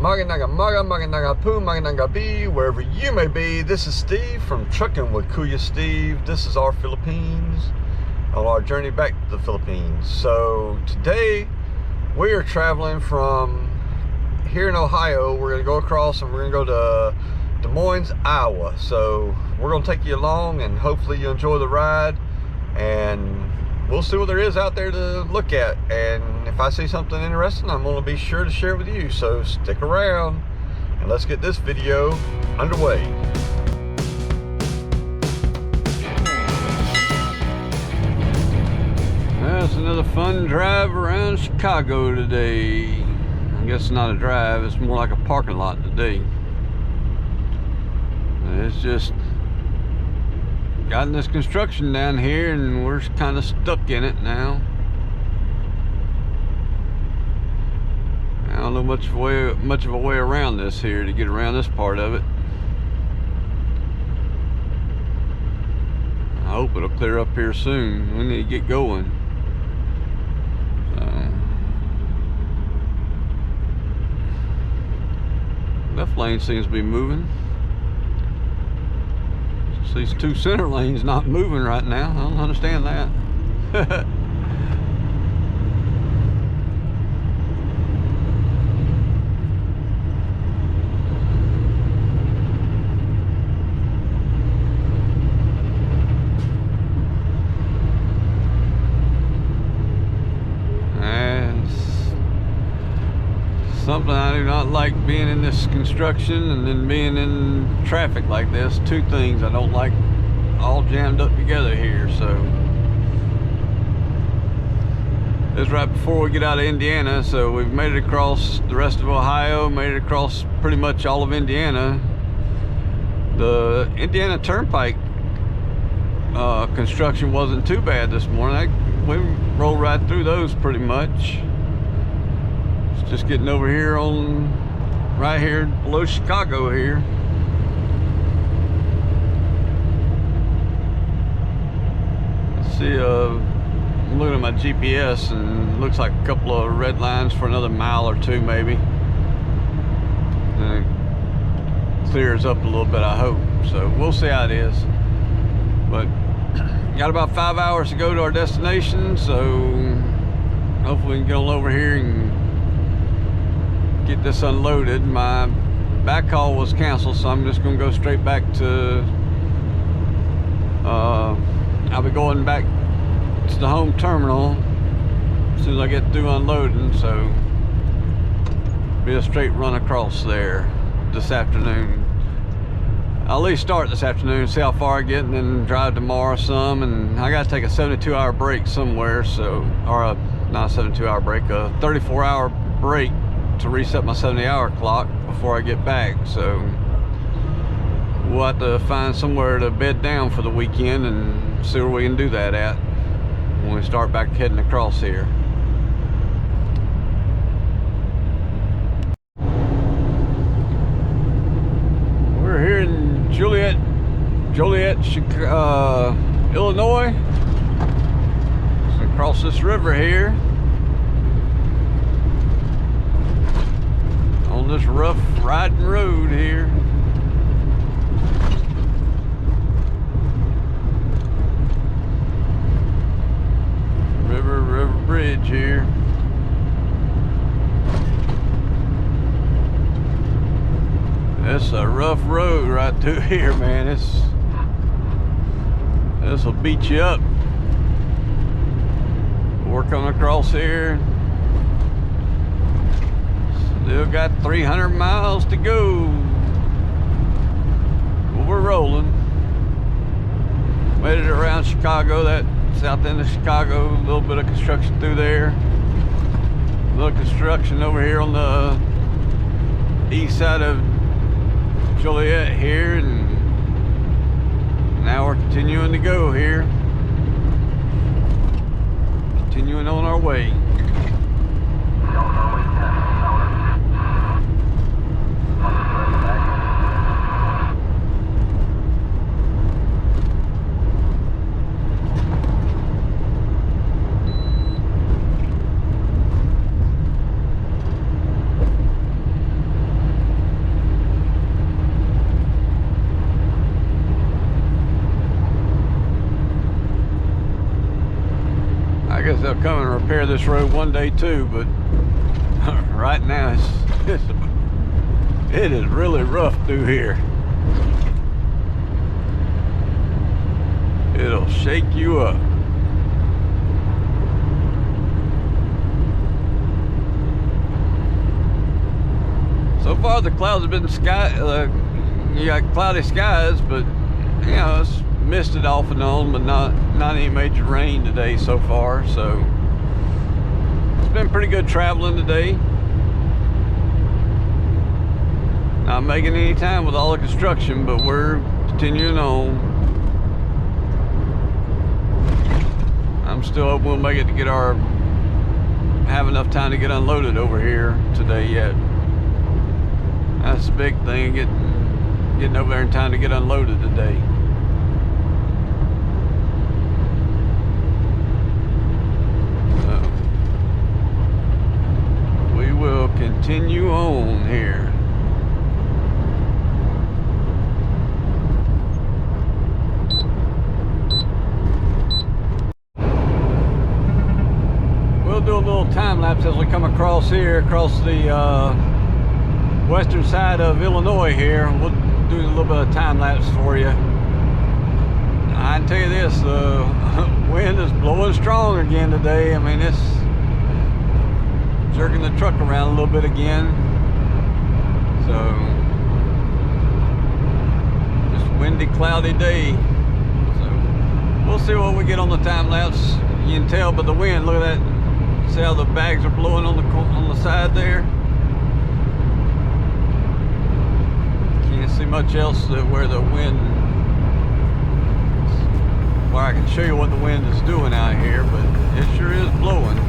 Maganaga Maga, Maganaga Poo, Maganaga B, wherever you may be. This is Steve from Truckin with Kuya Steve. This is our Philippines, on our journey back to the Philippines. So today we are traveling from here in Ohio. We're going to go across and we're going to go to Des Moines, Iowa. So we're going to take you along and hopefully you enjoy the ride, and we'll see what there is out there to look at. And if I see something interesting, I'm going to be sure to share it with you. So stick around and let's get this video underway. That's another fun drive around Chicago today. I guess it's not a drive, it's more like a parking lot today. It's just gotten this construction down here and we're kind of stuck in it now. I don't know much of a way around this here to get around this part of it. I hope it'll clear up here soon. We need to get going. Left lane seems to be moving. These two center lanes not moving right now. I don't understand that. Something I do not like, being in this construction and then being in traffic like this. Two things I don't like all jammed up together here. So this is right before we get out of Indiana, so we've made it across the rest of Ohio, made it across pretty much all of Indiana. The Indiana Turnpike construction wasn't too bad this morning. We rolled right through those pretty much. Just getting over here on right here below Chicago here. Let's see, I'm looking at my GPS and it looks like a couple of red lines for another mile or two maybe. Then it clears up a little bit, I hope. So we'll see how it is. But got about 5 hours to go to our destination, so hopefully we can get on over here and get this unloaded. My backhaul was canceled, so I'm just going to go straight back to I'll be going back to the home terminal as soon as I get through unloading, so be a straight run across there this afternoon. I'll at least start this afternoon, see how far I get, and then drive tomorrow some. And I got to take a 72-hour break somewhere, so, or not a 72-hour break, a 34-hour break to reset my 70-hour clock before I get back. So we'll have to find somewhere to bed down for the weekend and see where we can do that at when we start back heading across here. We're here in Joliet, Illinois. So across this river here on this rough riding road here. River Bridge here. It's a rough road right through here, man. This will beat you up. We're coming across here. Still got 300 miles to go. Well, we're rolling. Made it around Chicago, that south end of Chicago. A little bit of construction through there. A little construction over here on the east side of Joliet here, and now we're continuing to go here. Continuing on our way. they'll come and repair this road one day too, but right now it is really rough through here. It'll shake you up. So far the clouds have been you got cloudy skies, but you know, it's misted off and on, but not any major rain today so far. So it's been pretty good traveling today. Not making any time with all the construction, but we're continuing on. I'm still hoping we'll make it to have enough time to get unloaded over here today yet. That's the big thing, getting over there in time to get unloaded today. So, we will continue on here. We'll do a little time lapse as we come across the western side of Illinois here. We'll do a little bit of time lapse for you. I can tell you this, the wind is blowing strong again today. I mean, it's jerking the truck around a little bit again. So, just windy, cloudy day. So, we'll see what we get on the time lapse. You can tell by the wind, look at that. See how the bags are blowing on the side there? Can't see much else where the wind, where I can show you what the wind is doing out here, but it sure is blowing.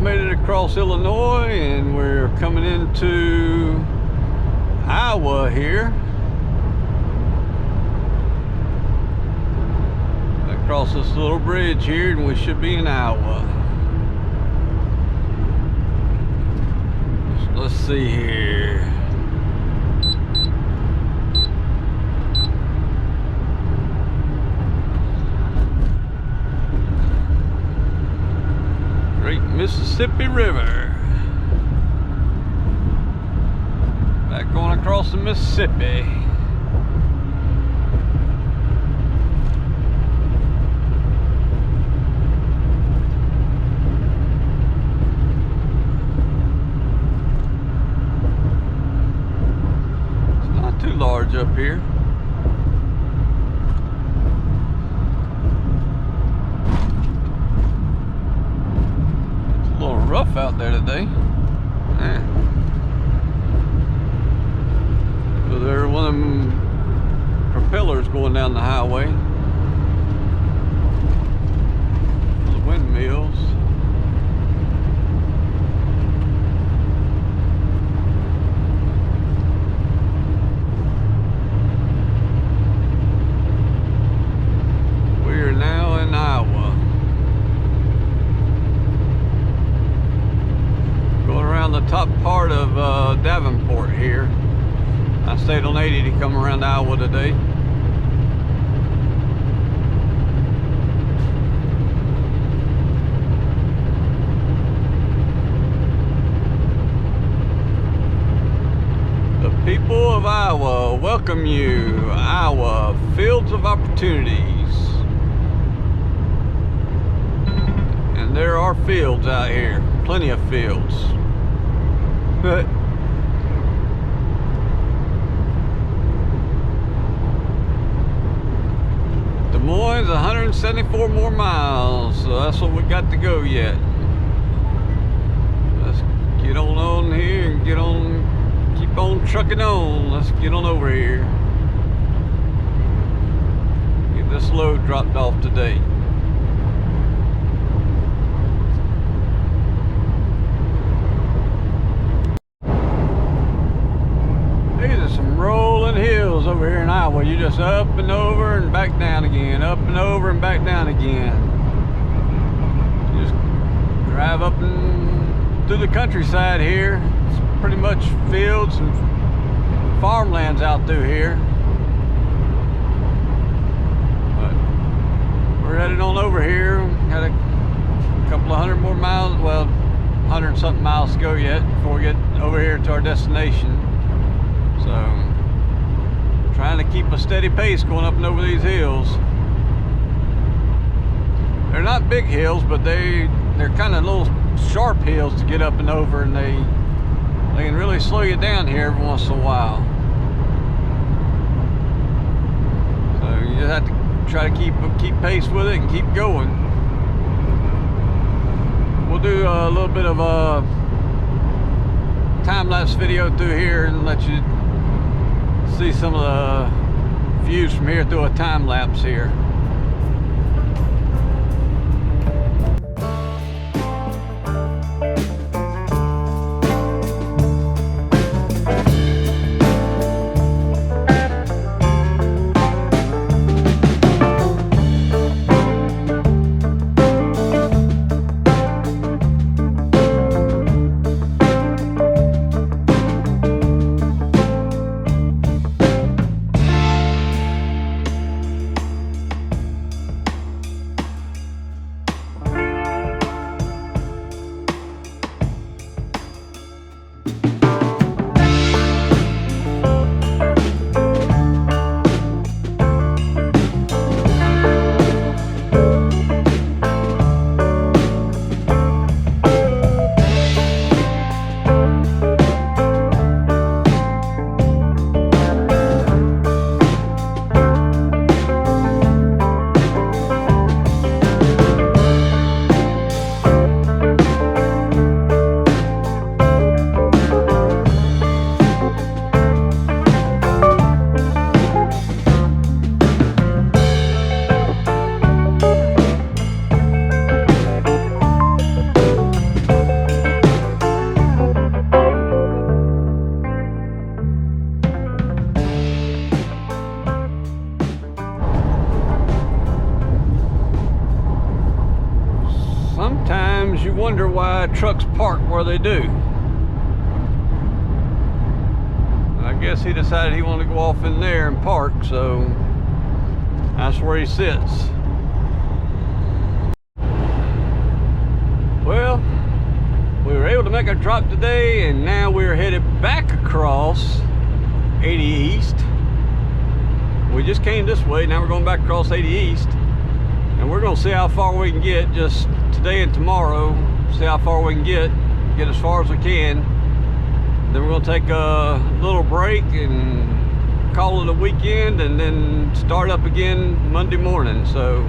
Made it across Illinois and we're coming into Iowa here. Across this little bridge here and we should be in Iowa. So let's see here. Mississippi River. Back going across the Mississippi. It's not too large up here. Rough out there today. So there's one of them propellers going down the highway. The windmills. We are now in Iowa. The top part of Davenport here. I stayed on 80 to come around Iowa today. People of Iowa, welcome you. Iowa, fields of opportunities. And there are fields out here, plenty of fields. Des Moines, 174 more miles, so that's what we got to go yet. Let's get on here and keep on trucking on. Let's get on over here. Get this load dropped off today. These are some rolling hills over here in Iowa. You just up and over and back down again, up and over and back down again. You just drive up and through the countryside here. It's pretty much fields and farmlands out through here. But we're headed on over here. Got a couple of hundred more miles, well, 100 something miles to go yet before we get over here to our destination. So, trying to keep a steady pace going up and over these hills. They're not big hills, but they're kind of little sharp hills to get up and over, and they can really slow you down here every once in a while. So you just have to try to keep pace with it and keep going. We'll do a little bit of a time-lapse video through here and let you see some of the views from here through a time lapse here. Sometimes you wonder why trucks park where they do. I guess he decided he wanted to go off in there and park, so that's where he sits. Well, we were able to make a drop today, and now we're headed back across 80 East. We just came this way, now we're going back across 80 East, and we're going to see how far we can get just today and tomorrow. See how far we can get as far as we can. Then we're going to take a little break and call it a weekend, and then start up again Monday morning. So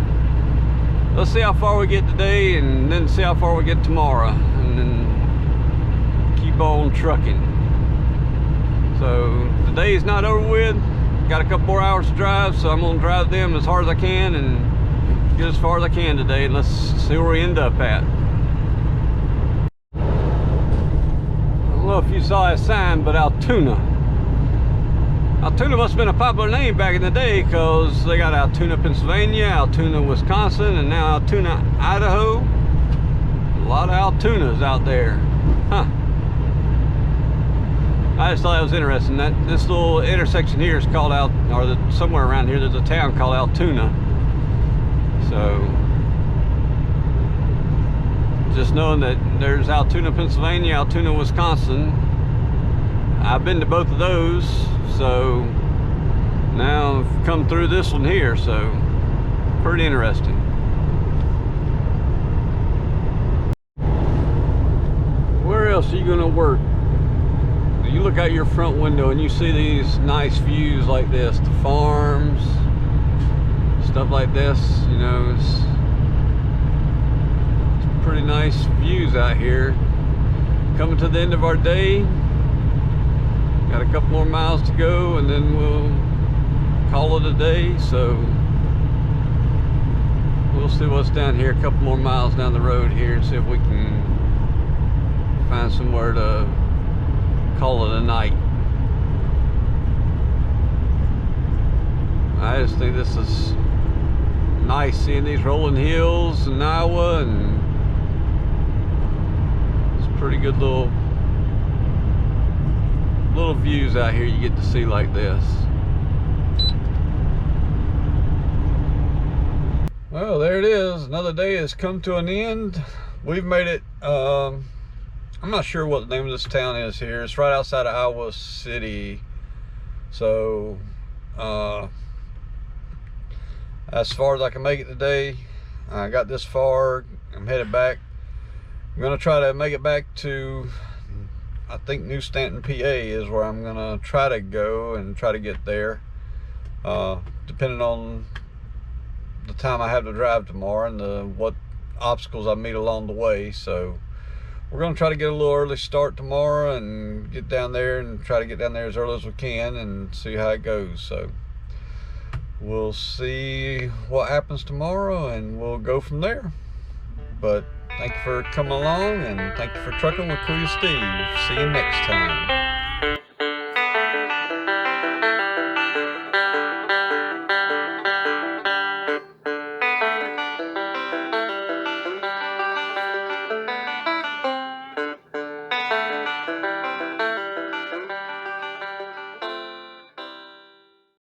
let's see how far we get today, and then see how far we get tomorrow, and then keep on trucking. So the day is not over with. Got a couple more hours to drive, so I'm going to drive them as hard as I can and get as far as I can today. Let's see where we end up at. I don't know if you saw that sign, but Altoona. Altoona must have been a popular name back in the day, because they got Altoona, Pennsylvania, Altoona, Wisconsin, and now Altoona, Idaho. A lot of Altoonas out there. Huh. I just thought that was interesting. That this little intersection here is called somewhere around here there's a town called Altoona. So just knowing that there's Altoona, Pennsylvania, Altoona, Wisconsin, I've been to both of those, so now I've come through this one here, so pretty interesting. Where else are you gonna work? You look out your front window and you see these nice views like this, the farms, stuff like this, you know, it's pretty nice views out here. Coming to the end of our day, got a couple more miles to go and then we'll call it a day, so we'll see what's down here, a couple more miles down the road here, and see if we can find somewhere to call it a night. I just think this is nice, seeing these rolling hills in Iowa, and it's pretty good little views out here you get to see like this. Well, there it is. Another day has come to an end. We've made it. I'm not sure what the name of this town is here. It's right outside of Iowa City. So, as far as I can make it today, I got this far. I'm headed back. I'm gonna try to make it back to, I think, New Stanton, PA is where I'm gonna try to go and try to get there. Depending on the time I have to drive tomorrow and what obstacles I meet along the way. So we're going to try to get a little early start tomorrow and get down there, and try to get down there as early as we can and see how it goes. So we'll see what happens tomorrow and we'll go from there. But thank you for coming along, and thank you for trucking with Kuya Steve. See you next time.